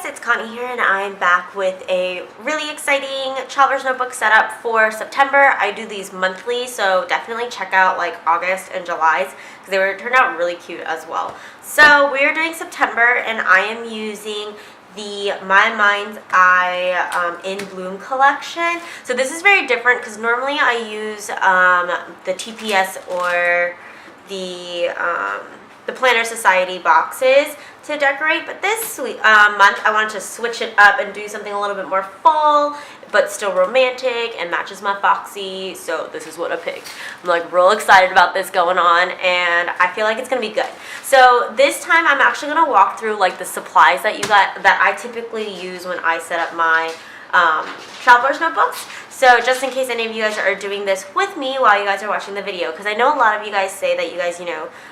guys, it's Connie here and I'm back with a really exciting traveler's notebook setup for September. I do these monthly, so definitely check out like August and July's because turned out really cute as well. So we are doing September and I am using the My Mind's Eye in Bloom collection. So this is very different because normally I use the TPS or the Planner Society boxes to decorate, but this month I wanted to switch it up and do something a little bit more fall but still romantic and matches my Foxy, so this is what I picked. I'm like real excited about this going on and I feel like it's gonna be good. So this time I'm actually gonna walk through like the supplies that I typically use when I set up my traveler's notebooks. So just in case any of you guys are doing this with me while you guys are watching the video, because I know a lot of you guys say that you guys,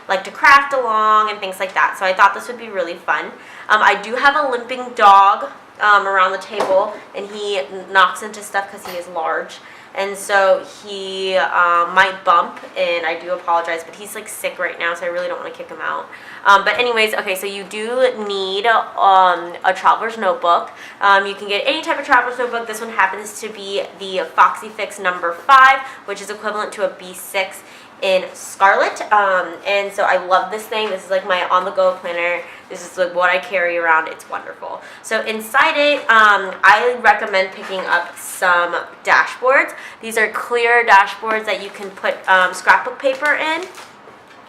like to craft along and things like that. So I thought this would be really fun. I do have a limping dog around the table, and he knocks into stuff because he is large. And so he might bump, and I do apologize, but he's like sick right now, so I really don't want to kick him out. But anyways, okay, so you do need a traveler's notebook. You can get any type of traveler's notebook. This one happens to be the Foxy Fix number 5, which is equivalent to a B6 in Scarlet. And so I love this thing. This is like my on-the-go planner. This is like what I carry around. It's wonderful. So inside it, I recommend picking up some dashboards. These are clear dashboards that you can put scrapbook paper in.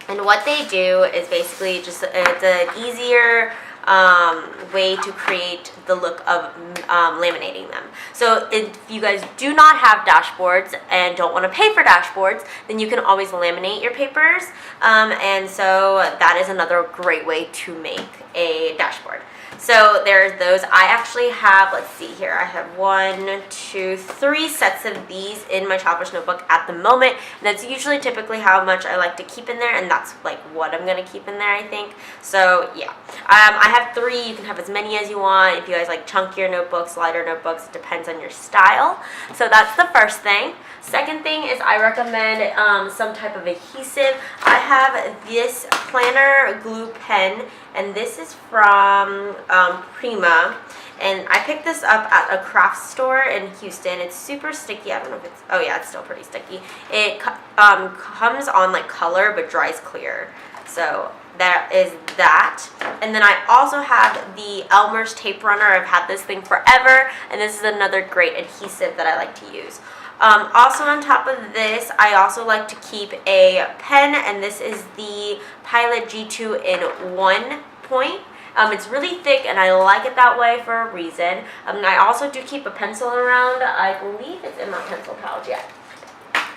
And what they do is basically just, it's an easier way to create the look of laminating them. So if you guys do not have dashboards and don't want to pay for dashboards, then you can always laminate your papers, and so that is another great way to make a dashboard. So there's those. I actually have, let's see here, I have 1, 2, 3 sets of these in my traveler's notebook at the moment, and that's usually typically how much I like to keep in there, and that's like what I'm going to keep in there, I think. So yeah, I have 3. You can have as many as you want. If you guys like chunkier notebooks, lighter notebooks, it depends on your style. So that's the first thing. Second thing is I recommend some type of adhesive. I have this planner glue pen, and this is from Prima, and I picked this up at a craft store in Houston. It's super sticky. I don't know if it's, oh yeah, it's still pretty sticky. It comes on like color but dries clear. So that is that. And then I also have the Elmer's tape runner. I've had this thing forever, and this is another great adhesive that I like to use. Also on top of this, I also like to keep a pen, and this is the Pilot G2 in 1 point. It's really thick, and I like it that way for a reason. I also do keep a pencil around. I believe it's in my pencil pouch, yeah.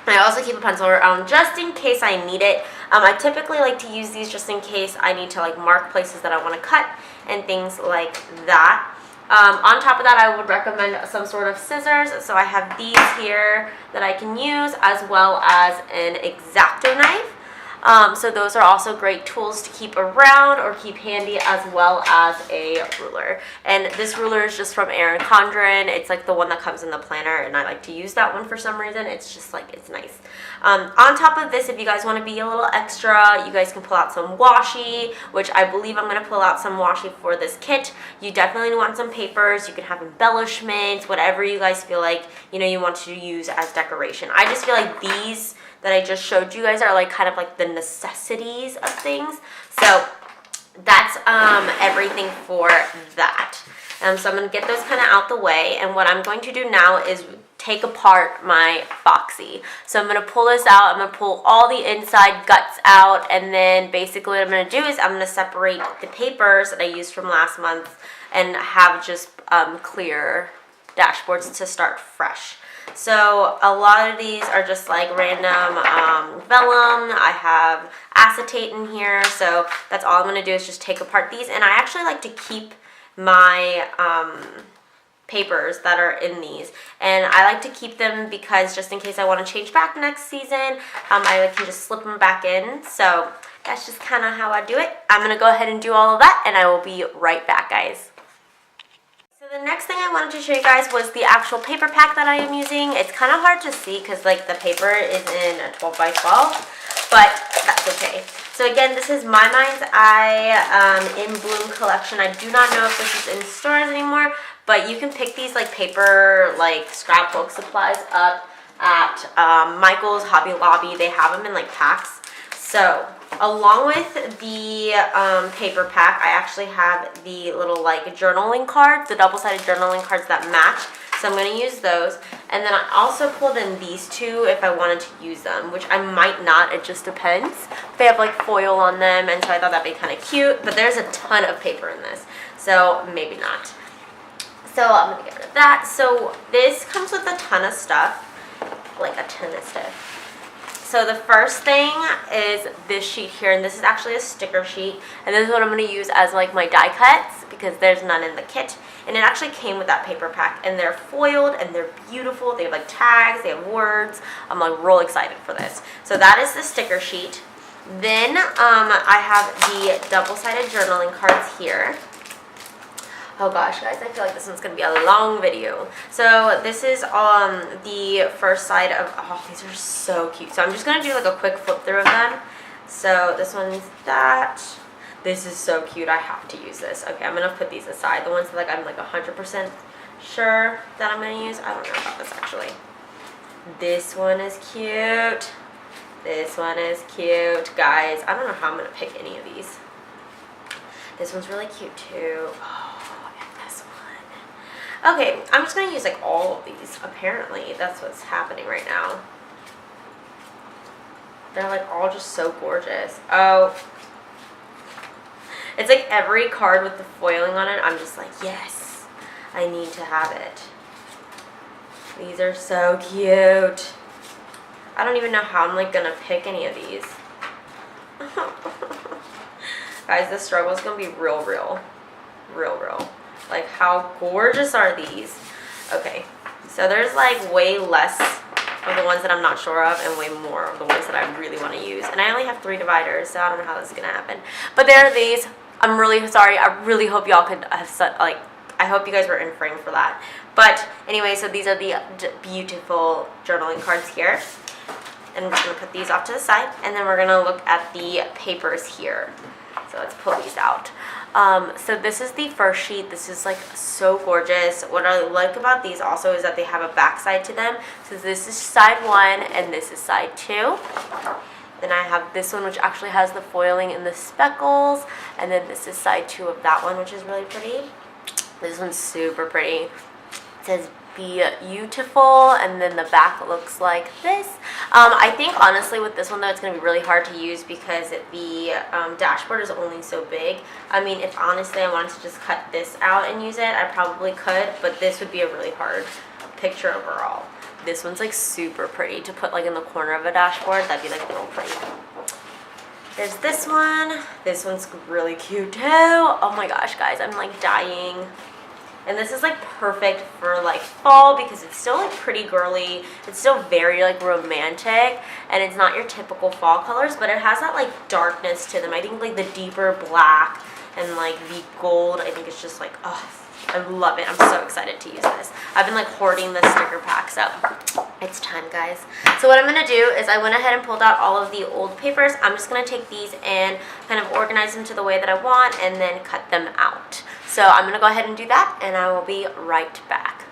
I also keep a pencil around just in case I need it. I typically like to use these just in case I need to like mark places that I want to cut and things like that. On top of that, I would recommend some sort of scissors. So I have these here that I can use, as well as an X-Acto knife. So those are also great tools to keep around or keep handy, as well as a ruler. And this ruler is just from Erin Condren. It's like the one that comes in the planner, and I like to use that one for some reason. It's just like, it's nice. On top of this, if you guys want to be a little extra, you guys can pull out some washi, which I believe I'm going to pull out some washi for this kit. You definitely want some papers. You can have embellishments, whatever you guys feel like, you want to use as decoration. I just feel like these that I just showed you guys are like kind of like the necessities of things. So that's everything for that. So I'm going to get those kind of out the way, and what I'm going to do now is take apart my Foxy. So I'm going to pull this out. I'm going to pull all the inside guts out, and then basically what I'm going to do is I'm going to separate the papers that I used from last month and have just clear dashboards to start fresh. So a lot of these are just like random vellum. I have acetate in here, so that's all I'm going to do is just take apart these. And I actually like to keep my papers that are in these, and I like to keep them because just in case I want to change back next season, I can just slip them back in. So that's just kind of how I do it. I'm going to go ahead and do all of that, and I will be right back, guys. So the next thing I wanted to show you guys was the actual paper pack that I am using. It's kind of hard to see because like the paper is in a 12 by 12, but that's okay. So again, this is My Mind's Eye in Bloom collection. I do not know if this is in stores anymore, but you can pick these like paper, like scrapbook supplies up at Michael's, Hobby Lobby. They have them in like packs. So along with the paper pack, I actually have the little like journaling cards, the double-sided journaling cards that match. So I'm going to use those. And then I also pulled in these two if I wanted to use them, which I might not. It just depends. They have like foil on them, and so I thought that'd be kind of cute. But there's a ton of paper in this, so maybe not. So I'm going to get rid of that. So this comes with a ton of stuff, like a ton of stuff. So the first thing is this sheet here, and this is actually a sticker sheet, and this is what I'm going to use as like my die cuts because there's none in the kit. And it actually came with that paper pack, and they're foiled and they're beautiful. They have like tags, they have words. I'm like real excited for this. So that is the sticker sheet. Then I have the double-sided journaling cards here. Oh gosh, guys, I feel like this one's going to be a long video. So this is the first side of, oh, these are so cute. So I'm just going to do like a quick flip through of them. So this one's that. This is so cute. I have to use this. Okay, I'm going to put these aside. The ones that like I'm like 100% sure that I'm going to use. I don't know about this actually. This one is cute. This one is cute. Guys, I don't know how I'm going to pick any of these. This one's really cute too. Oh, and this one. Okay, I'm just going to use like all of these. Apparently, that's what's happening right now. They're like all just so gorgeous. Oh. It's like every card with the foiling on it, I'm just like, yes, I need to have it. These are so cute. I don't even know how I'm like gonna pick any of these. Guys, this struggle is gonna be real. Like, how gorgeous are these? Okay, so there's like way less of the ones that I'm not sure of and way more of the ones that I really want to use. And I only have 3 dividers, so I don't know how this is gonna happen. But there are these. I'm really sorry. I really hope y'all could have like, I hope you guys were in frame for that. But anyway, so these are the beautiful journaling cards here. And I'm just going to put these off to the side. And then we're going to look at the papers here. So let's pull these out. So this is the first sheet. This is like so gorgeous. What I like about these also is that they have a back side to them. So this is side 1 and this is side 2. Then I have this one, which actually has the foiling and the speckles. And then this is side 2 of that one, which is really pretty. This one's super pretty. It says beautiful, and then the back looks like this. I think honestly with this one though, it's going to be really hard to use because the dashboard is only so big. I mean, if honestly I wanted to just cut this out and use it, I probably could, but this would be a really hard picture overall. This one's like super pretty to put like in the corner of a dashboard. That'd be like real pretty. There's this one. This one's really cute too. Oh my gosh, guys, I'm like dying. And this is like perfect for like fall because it's still like pretty girly. It's still very like romantic, and it's not your typical fall colors, but it has that like darkness to them. I think like the deeper black and like the gold, I think it's just like, oh, I love it. I'm so excited to use this. I've been like hoarding the sticker pack, so it's time, guys. So what I'm going to do is I went ahead and pulled out all of the old papers. I'm just going to take these and kind of organize them to the way that I want and then cut them out. So I'm going to go ahead and do that, and I will be right back.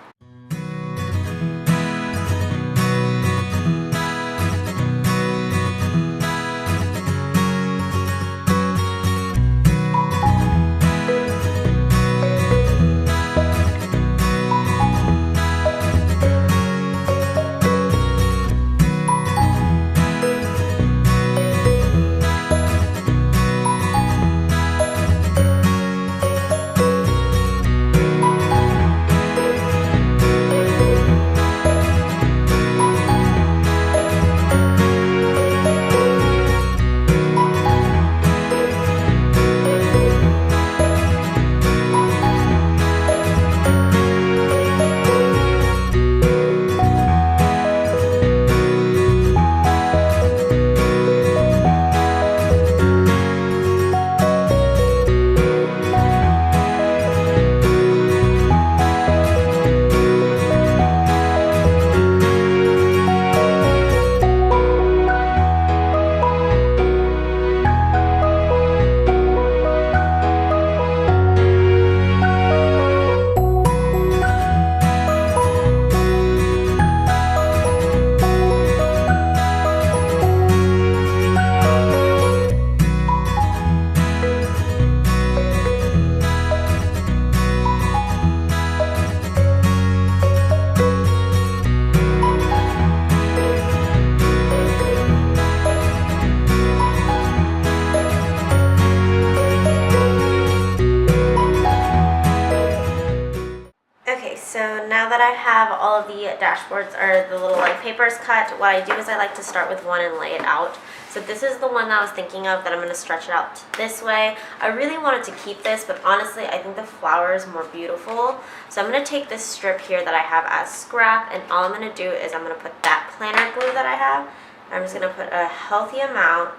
Okay, so now that I have all of the dashboards or the little like papers cut, what I do is I like to start with one and lay it out. So this is the one that I was thinking of that I'm going to stretch it out this way. I really wanted to keep this, but honestly I think the flower is more beautiful. So I'm going to take this strip here that I have as scrap, and all I'm going to do is I'm going to put that planner glue that I have. I'm just going to put a healthy amount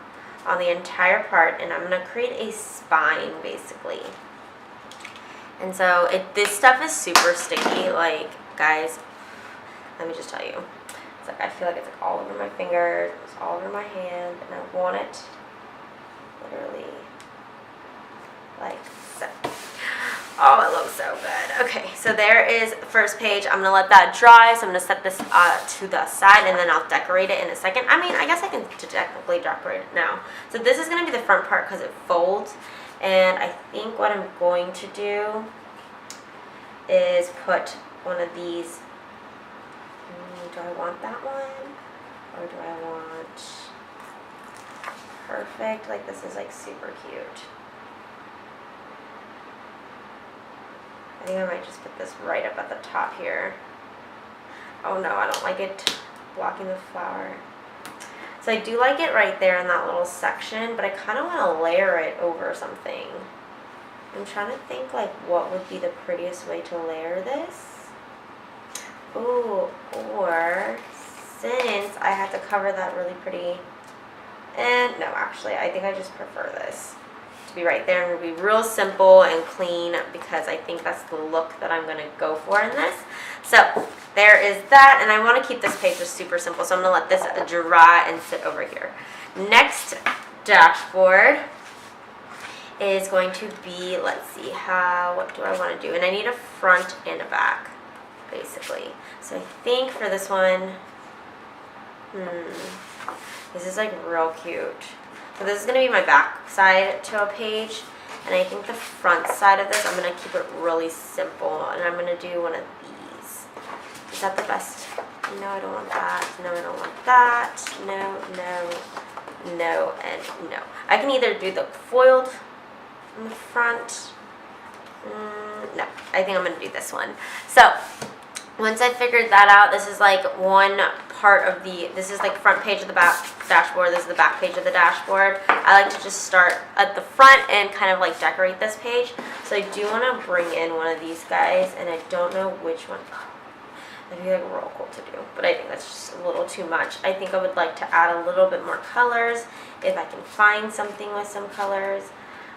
on the entire part, and I'm going to create a spine basically. And so this stuff is super sticky, like, guys, let me just tell you. It's like, I feel like it's like all over my fingers, it's all over my hand, and I want it literally like so. Oh, it looks so good. Okay, so there is the first page. I'm going to let that dry, so I'm going to set this to the side, and then I'll decorate it in a second. I mean, I guess I can technically decorate it now. So this is going to be the front part because it folds. And I think what I'm going to do is put one of these. Do I want that one? Or do I want perfect? Like, this is like super cute. I think I might just put this right up at the top here. Oh no, I don't like it blocking the flower. So I do like it right there in that little section, but I kind of want to layer it over something. I'm trying to think like what would be the prettiest way to layer this. Ooh, or since I have to cover that really pretty, and no, actually I think I just prefer this to be right there, and it'll be real simple and clean because I think that's the look that I'm going to go for in this. So there is that, and I want to keep this page just super simple, so I'm going to let this dry and sit over here. Next dashboard is going to be, let's see, what do I want to do? And I need a front and a back, basically. So I think for this one, this is like real cute. So this is going to be my back side to a page, and I think the front side of this, I'm going to keep it really simple, and I'm going to do one of these. Is that the best? No, I don't want that. No, I don't want that. No, no, no, and no. I can either do the foiled in the front. No, I think I'm going to do this one. So once I figured that out, this is like one part of this is like front page of the back dashboard, this is the back page of the dashboard. I like to just start at the front and kind of like decorate this page. So I do want to bring in one of these guys, and I don't know which one. That'd be like real cool to do, but I think that's just a little too much. I think I would like to add a little bit more colors if I can find something with some colors.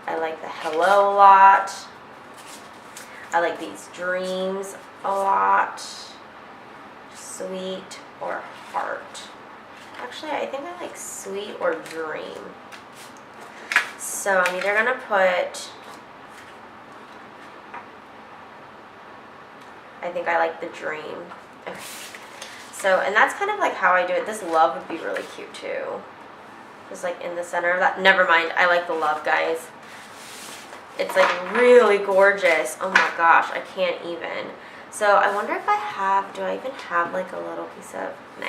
I like the hello a lot. I like these dreams a lot. Sweet or heart. Actually, I think I like sweet or dream. So I'm either gonna put, I think I like the dream. Okay. So, and that's kind of like how I do it. This love would be really cute too. Just like in the center of that. Never mind, I like the love, guys. It's like really gorgeous. Oh my gosh, I can't even. So I wonder if I have, do I even have like a little piece of, nah.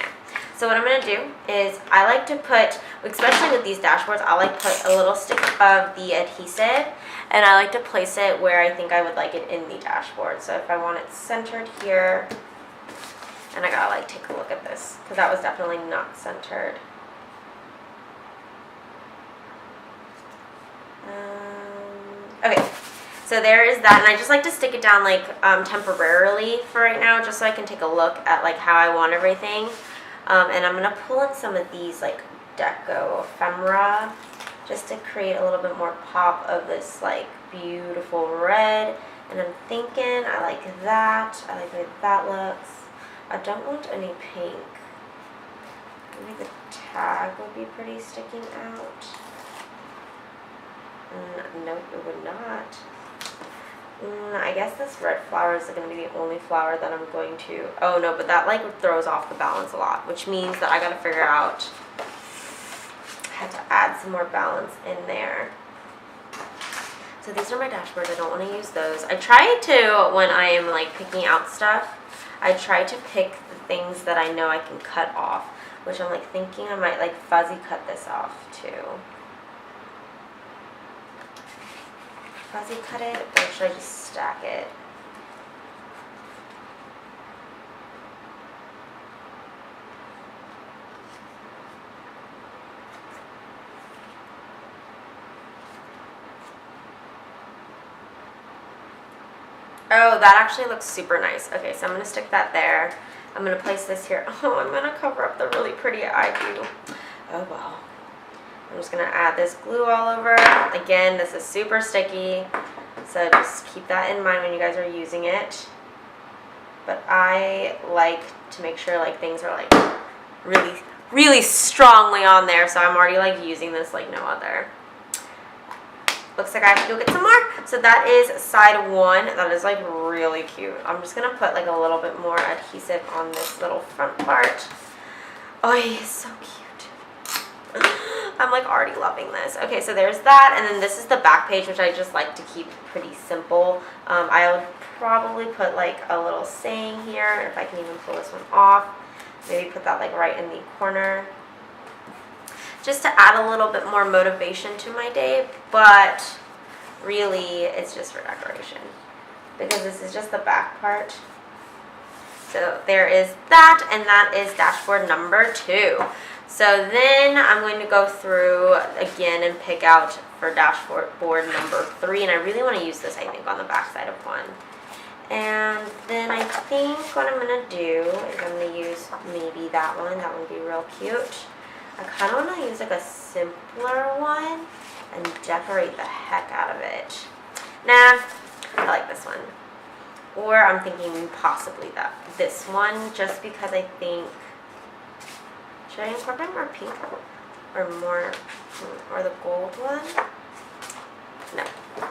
So what I'm going to do is I like to put, especially with these dashboards, I like put a little stick of the adhesive, and I like to place it where I think I would like it in the dashboard. So if I want it centered here, and I gotta like take a look at this, because that was definitely not centered. Okay. So there is that, and I just like to stick it down like temporarily for right now, just so I can take a look at like how I want everything. And I'm gonna pull in some of these like deco ephemera, just to create a little bit more pop of this like beautiful red. And I'm thinking I like that. I like the way that looks. I don't want any pink. Maybe the tag would be pretty sticking out. Nope, it would not. I guess this red flower is going to be the only flower that I'm going to, oh no, but that like throws off the balance a lot, which means that I got to figure out, I have to add some more balance in there. So these are my dashboards. I don't want to use those. I try to, when I am like picking out stuff, I try to pick the things that I know I can cut off, which I'm like thinking I might like fuzzy cut this off too. Fuzzy cut it, or should I just stack it? Oh, that actually looks super nice. Okay, so I'm going to stick that there. I'm going to place this here. Oh, I'm going to cover up the really pretty eye view. Oh, well. I'm just going to add this glue all over. Again, this is super sticky, so just keep that in mind when you guys are using it. But I like to make sure like things are like really, really strongly on there, so I'm already like using this like no other. Looks like I have to go get some more. So that is side one. That is like really cute. I'm just gonna put like a little bit more adhesive on this little front part. Oh, he's so cute. I'm like already loving this. Okay, so there's that, and then this is the back page, which I just like to keep pretty simple. I would probably put like a little saying here, if I can even pull this one off. Maybe put that like right in the corner, just to add a little bit more motivation to my day, but really it's just for decoration because this is just the back part. So there is that, and that is dashboard number 2. So then I'm going to go through again and pick out for dashboard number 3, and I really want to use this, I think, on the back side of one. And then I think what I'm going to do is I'm going to use maybe that one. That one would be real cute. I kind of want to use like a simpler one and decorate the heck out of it. Nah, I like this one. Or I'm thinking possibly this one, just because I think, should I incorporate more pink or more, or the gold one? No.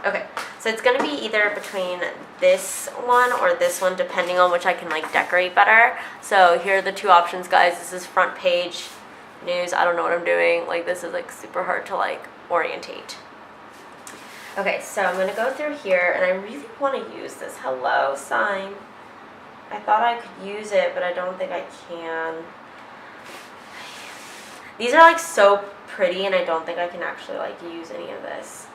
Okay, so it's gonna be either between this one or this one, depending on which I can like decorate better. So here are the 2 options, guys. This is front page news. I don't know what I'm doing. Like, this is like super hard to like orientate. Okay, so I'm gonna go through here, and I really want to use this hello sign. I thought I could use it, but I don't think I can. These are like so pretty, and I don't think I can actually like use any of this.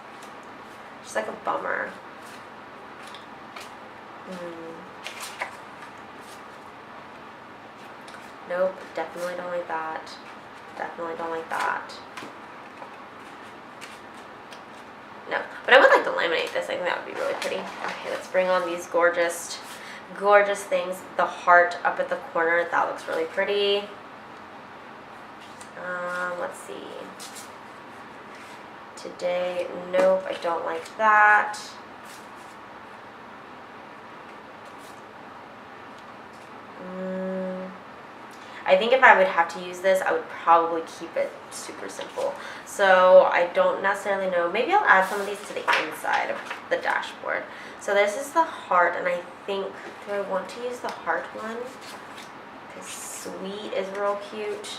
Just like a bummer. Nope, definitely don't like that. Definitely don't like that. No, but I would like to laminate this. I think that would be really pretty. Okay, let's bring on these gorgeous, gorgeous things. The heart up at the corner, that looks really pretty. Let's see. Today, nope, I don't like that. I think if I would have to use this, I would probably keep it super simple. So I don't necessarily know. Maybe I'll add some of these to the inside of the dashboard. So this is the heart, and I think, do I want to use the heart one? Because sweet is real cute.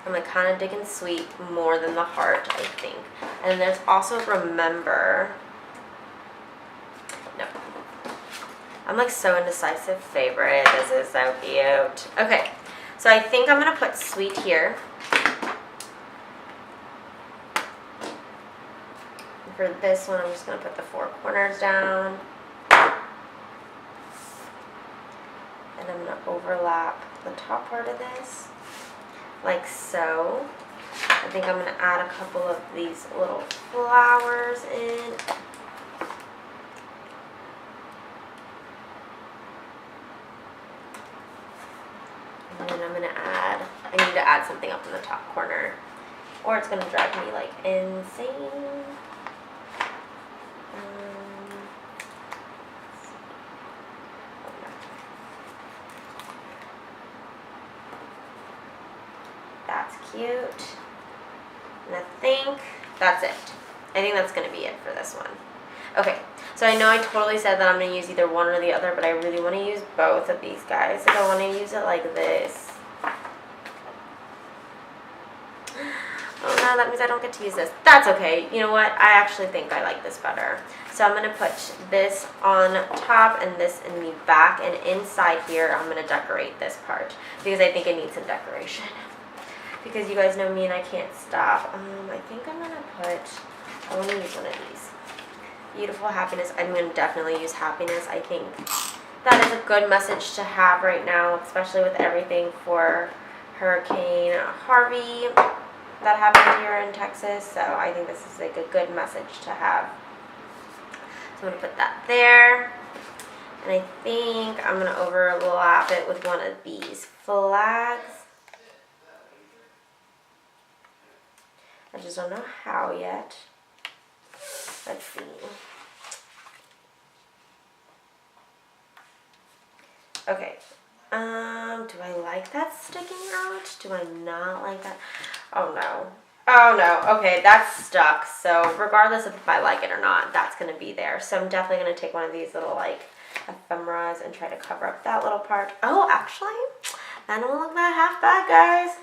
I'm like kind of digging sweet more than the heart, I think. And there's also remember. No. I'm like so indecisive. Favorite. This is so cute. Okay. So I think I'm going to put sweet here. And for this one, I'm just going to put the 4 corners down. And I'm going to overlap the top part of this. Like so. I think I'm going to add a couple of these little flowers in. And then I'm going to add, I need to add something up in the top corner, or it's going to drive me like insane. That's cute. And I think that's it. I think that's going to be it for this one. Okay, so I know I totally said that I'm going to use either one or the other, but I really want to use both of these guys. I don't want to use it like this. Oh no, that means I don't get to use this. That's okay. You know what? I actually think I like this better. So I'm going to put this on top and this in the back, and inside here I'm going to decorate this part because I think it needs some decoration. Because you guys know me and I can't stop. I think I'm going to put, I want to use one of these. Beautiful happiness. I'm going to definitely use happiness. I think that is a good message to have right now, especially with everything for Hurricane Harvey. that happened here in Texas, so I think this is like a good message to have. So I'm going to put that there. And I think I'm going to overlap it with one of these flags. I just don't know how yet. Let's see. Okay. Do I like that sticking out? Do I not like that? Oh no. Oh no. Okay, that's stuck. So regardless of if I like it or not, that's going to be there. So I'm definitely going to take one of these little like ephemeras and try to cover up that little part. Oh, actually, that don't look that half bad, guys.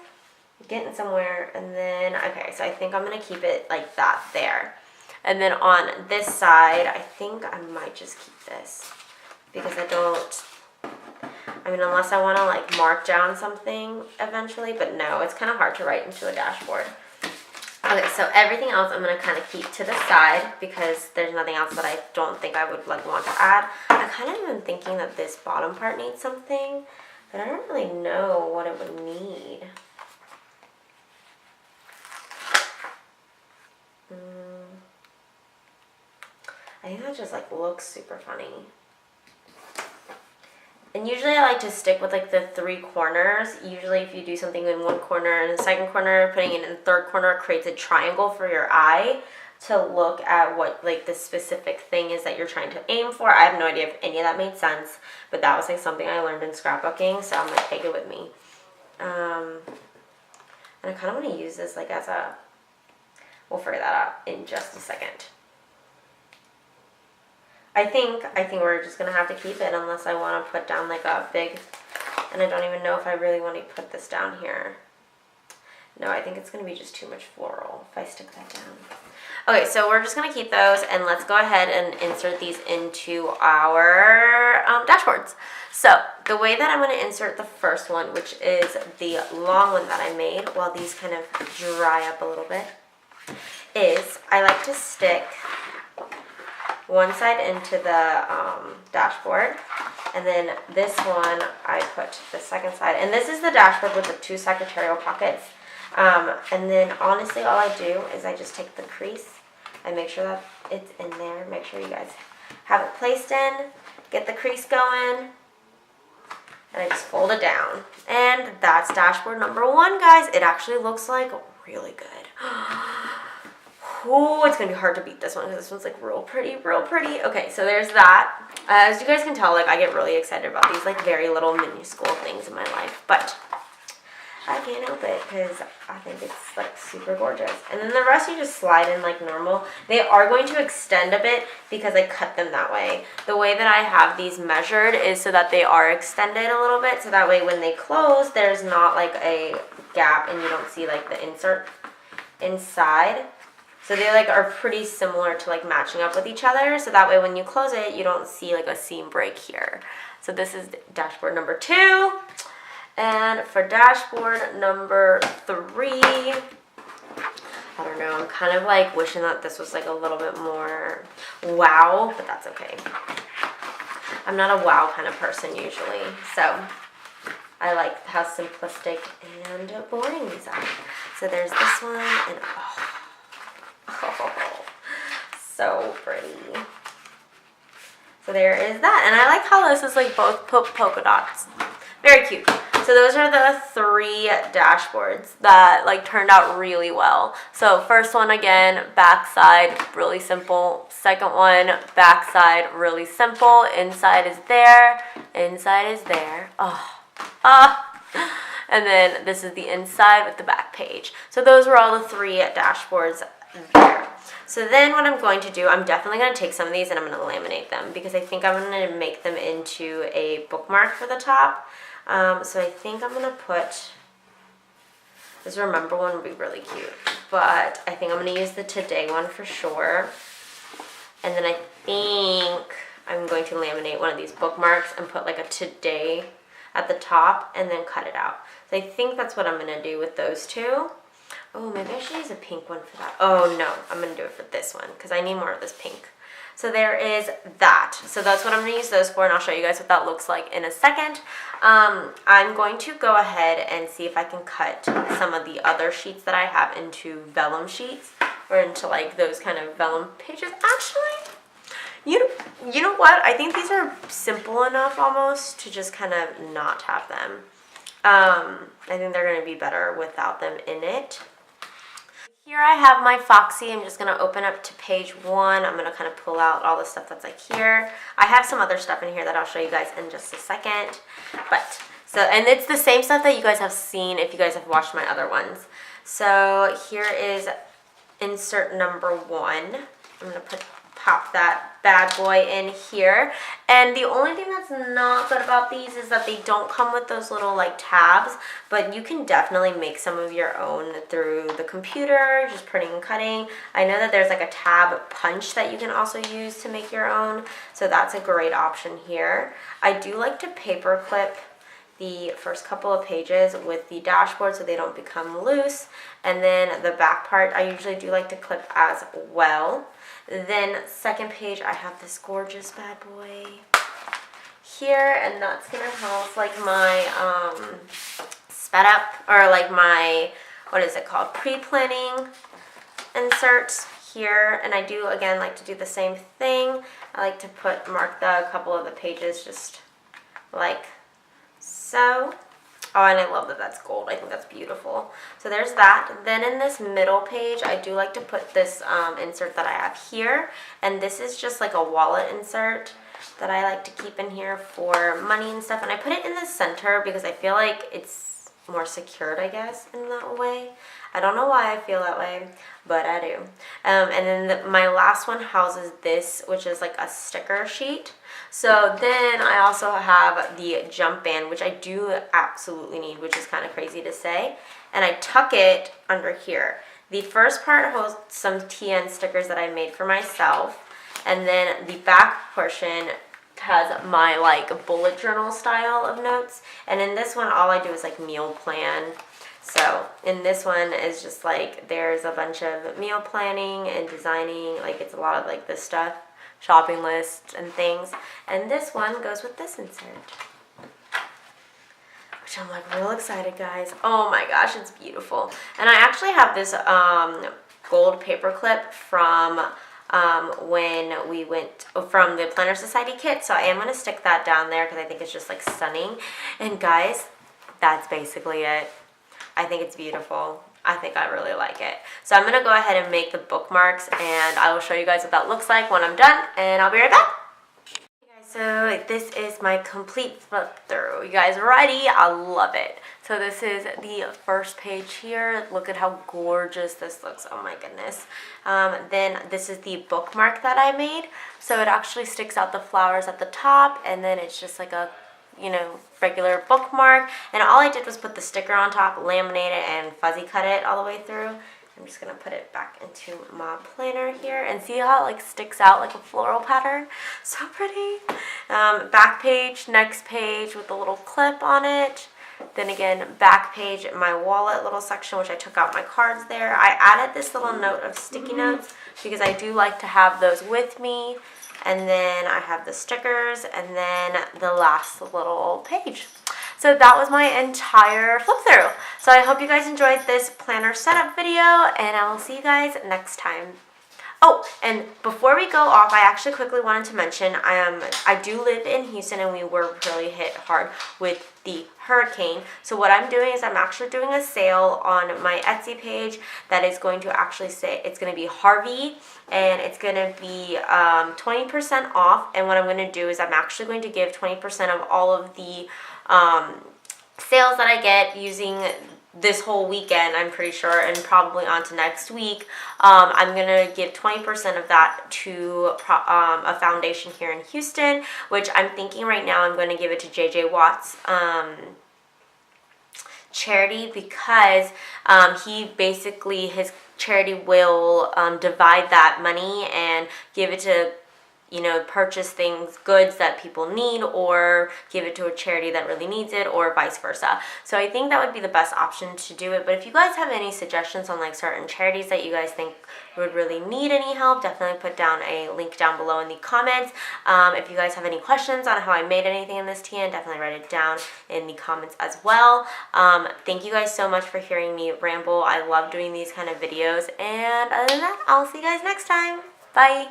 Getting somewhere. And then, okay, so I think I'm going to keep it like that there. And then on this side, I think I might just keep this because I mean, unless I want to like mark down something eventually, but no, it's kind of hard to write into a dashboard. Okay, so everything else I'm going to kind of keep to the side because there's nothing else that I don't think I would like want to add. I kind of am thinking that this bottom part needs something, but I don't really know what it would need. I think that just like looks super funny. And usually I like to stick with like the 3 corners. Usually if you do something in one corner and the second corner, putting it in the third corner creates a triangle for your eye to look at what like the specific thing is that you're trying to aim for. I have no idea if any of that made sense, but that was like something I learned in scrapbooking, so I'm going to take it with me. And I kind of want to use this like as a, we'll figure that out in just a second. I think we're just going to have to keep it unless I want to put down like a big, and I don't even know if I really want to put this down here. No, I think it's going to be just too much floral if I stick that down. Okay, so we're just going to keep those, and let's go ahead and insert these into our dashboards. So the way that I'm going to insert the first one, which is the long one that I made, while these kind of dry up a little bit, is I like to stick one side into the dashboard, and then this one I put the second side, and this is the dashboard with the 2 secretarial pockets. And then honestly all I do is I just take the crease, I make sure that it's in there, make sure you guys have it placed in, get the crease going, and I just fold it down. And that's dashboard number 1, guys. It actually looks like really good. Ooh, it's going to be hard to beat this one because this one's like real pretty, real pretty. Okay, so there's that. As you guys can tell, like I get really excited about these like very little minuscule things in my life, but I can't help it because I think it's like super gorgeous. And then the rest you just slide in like normal. They are going to extend a bit because I cut them that way. The way that I have these measured is so that they are extended a little bit, so that way when they close, there's not like a gap and you don't see like the insert inside. So they like are pretty similar to like matching up with each other. So that way when you close it, you don't see like a seam break here. So this is dashboard number 2. And for dashboard number 3, I don't know, I'm kind of like wishing that this was like a little bit more wow, but that's okay. I'm not a wow kind of person usually. So I like how simplistic and boring these are. So there's this one, and oh, so pretty. So there is that. And I like how this is like both polka dots. Very cute. So those are the 3 dashboards that like turned out really well. So first one again, backside, really simple. Second one, backside, really simple. Inside is there. Inside is there. And then this is the inside with the back page. So those were all the 3 dashboards there. So then what I'm going to do, I'm definitely going to take some of these and I'm going to laminate them because I think I'm going to make them into a bookmark for the top. So I think I'm going to put, this remember one would be really cute, but I think I'm going to use the today one for sure. And then I think I'm going to laminate one of these bookmarks and put like a today at the top and then cut it out. So I think that's what I'm going to do with those 2. Oh, maybe I should use a pink one for that. Oh no, I'm going to do it for this one because I need more of this pink. So there is that. So that's what I'm going to use those for, and I'll show you guys what that looks like in a second. I'm going to go ahead and see if I can cut some of the other sheets that I have into vellum sheets, or into like those kind of vellum pages. Actually, you know what? I think these are simple enough almost to just kind of not have them. I think they're going to be better without them in it. Here I have my Foxy. I'm just going to open up to page 1. I'm going to kind of pull out all the stuff that's like here. I have some other stuff in here that I'll show you guys in just a second. But, so, and it's the same stuff that you guys have seen if you guys have watched my other ones. So here is insert number 1. I'm going to pop that bad boy in here. And the only thing that's not good about these is that they don't come with those little like tabs, but you can definitely make some of your own through the computer, just printing and cutting. I know that there's like a tab punch that you can also use to make your own, so that's a great option here. I do like to paper clip the first couple of pages with the dashboard so they don't become loose, and then the back part I usually do like to clip as well. Then second page, I have this gorgeous bad boy here, and that's gonna house like my sped up, or like my, what is it called, pre-planning inserts here. And I do again like to do the same thing. I like to mark a couple of the pages just like so. Oh, and I love that that's gold. I think that's beautiful. So there's that. Then in this middle page, I do like to put this insert that I have here. And this is just like a wallet insert that I like to keep in here for money and stuff. And I put it in the center because I feel like it's more secured, I guess, in that way. I don't know why I feel that way, but I do. And then my last one houses this, which is like a sticker sheet. So then I also have the jump band, which I do absolutely need, which is kind of crazy to say. And I tuck it under here. The first part holds some TN stickers that I made for myself. And then the back portion has my like bullet journal style of notes. And in this one, all I do is like meal plan. So in this one is just like, there's a bunch of meal planning and designing, like it's a lot of like this stuff, shopping lists and things. And this one goes with this insert, which I'm like real excited, guys. Oh my gosh, it's beautiful. And I actually have this gold paper clip from when we went from the Planner Society kit. So I am going to stick that down there because I think it's just like stunning. And guys, that's basically it. I think it's beautiful. I think I really like it. So I'm going to go ahead and make the bookmarks, and I will show you guys what that looks like when I'm done, and I'll be right back. Okay guys, so this is my complete flip through. You guys ready? I love it. So this is the first page here. Look at how gorgeous this looks. Oh my goodness. Then this is the bookmark that I made. So it actually sticks out the flowers at the top, and then it's just like a, you know, regular bookmark. And all I did was put the sticker on top, laminate it, and fuzzy cut it all the way through. I'm just gonna put it back into my planner here, and see how it like sticks out like a floral pattern. So pretty. Back page, next page with a little clip on it. Then again, back page, my wallet little section, which I took out my cards there. I added this little note of sticky notes because I do like to have those with me. And then I have the stickers, and then the last little page. So that was my entire flip through. So I hope you guys enjoyed this planner setup video, and I will see you guys next time. Oh, and before we go off, I actually quickly wanted to mention I do live in Houston, and we were really hit hard with the hurricane. So what I'm doing is I'm actually doing a sale on my Etsy page that is going to actually say it's going to be Harvey, and it's going to be 20% off. And what I'm going to do is I'm actually going to give 20% of all of the sales that I get using this whole weekend, I'm pretty sure, and probably on to next week. I'm going to give 20% of that to a foundation here in Houston, which I'm thinking right now I'm going to give it to JJ Watt's charity, because he basically, his charity will divide that money and give it to you know, purchase goods that people need, or give it to a charity that really needs it, or vice versa. So I think that would be the best option to do it. But if you guys have any suggestions on like certain charities that you guys think would really need any help, definitely put down a link down below in the comments. If you guys have any questions on how I made anything in this tan, definitely write it down in the comments as well. Thank you guys so much for hearing me ramble. I love doing these kind of videos, and other than that, I'll see you guys next time. Bye.